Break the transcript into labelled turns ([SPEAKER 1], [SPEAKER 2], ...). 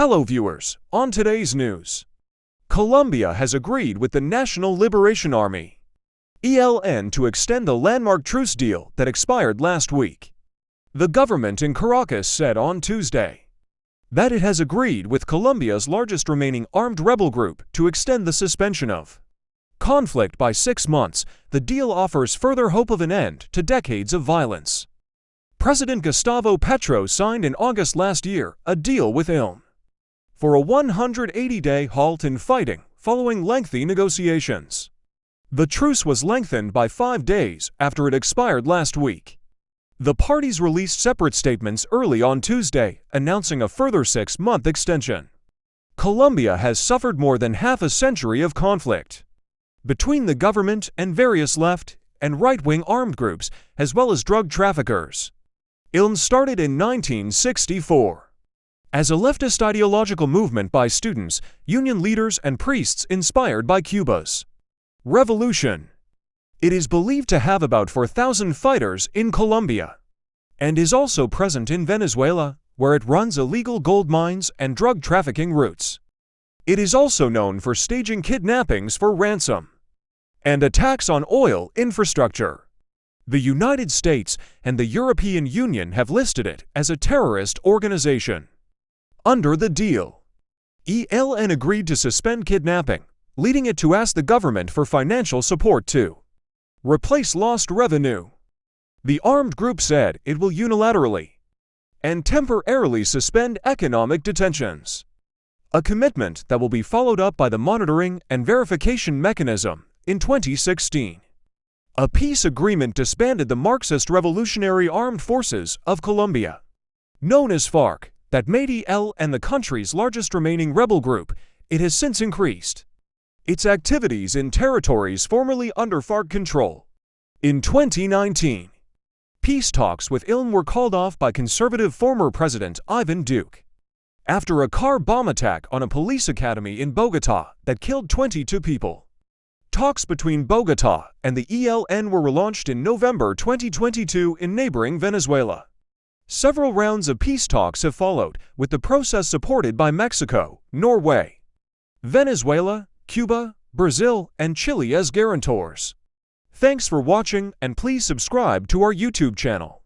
[SPEAKER 1] Hello viewers, on today's news. Colombia has agreed with the National Liberation Army, ELN, to extend the landmark truce deal that expired last week. The government in Caracas said on Tuesday that it has agreed with Colombia's largest remaining armed rebel group to extend the suspension of conflict by 6 months. The deal offers further hope of an end to decades of violence. President Gustavo Petro signed in August last year a deal with ELN for a 180-day halt in fighting following lengthy negotiations. The truce was lengthened by 5 days after it expired last week. The parties released separate statements early on Tuesday, announcing a further 6-month extension. Colombia has suffered more than half a century of conflict between the government and various left and right-wing armed groups, as well as drug traffickers. ELN started in 1964 as a leftist ideological movement by students, union leaders, and priests inspired by Cuba's revolution. It is believed to have about 4,000 fighters in Colombia and is also present in Venezuela, where it runs illegal gold mines and drug trafficking routes. It is also known for staging kidnappings for ransom and attacks on oil infrastructure. The United States and the European Union have listed it as a terrorist organization. Under the deal, ELN agreed to suspend kidnapping, leading it to ask the government for financial support to replace lost revenue. The armed group said it will unilaterally and temporarily suspend economic detentions, a commitment that will be followed up by the monitoring and verification mechanism in 2016. A peace agreement disbanded the Marxist Revolutionary Armed Forces of Colombia, known as FARC, that made ELN the country's largest remaining rebel group. It has since increased its activities in territories formerly under FARC control. In 2019, peace talks with ELN were called off by conservative former President Ivan Duque after a car bomb attack on a police academy in Bogotá that killed 22 people. Talks between Bogotá and the ELN were relaunched in November 2022 in neighboring Venezuela. Several rounds of peace talks have followed, with the process supported by Mexico, Norway, Venezuela, Cuba, Brazil, and Chile as guarantors. Thanks for watching, and please subscribe to our YouTube channel.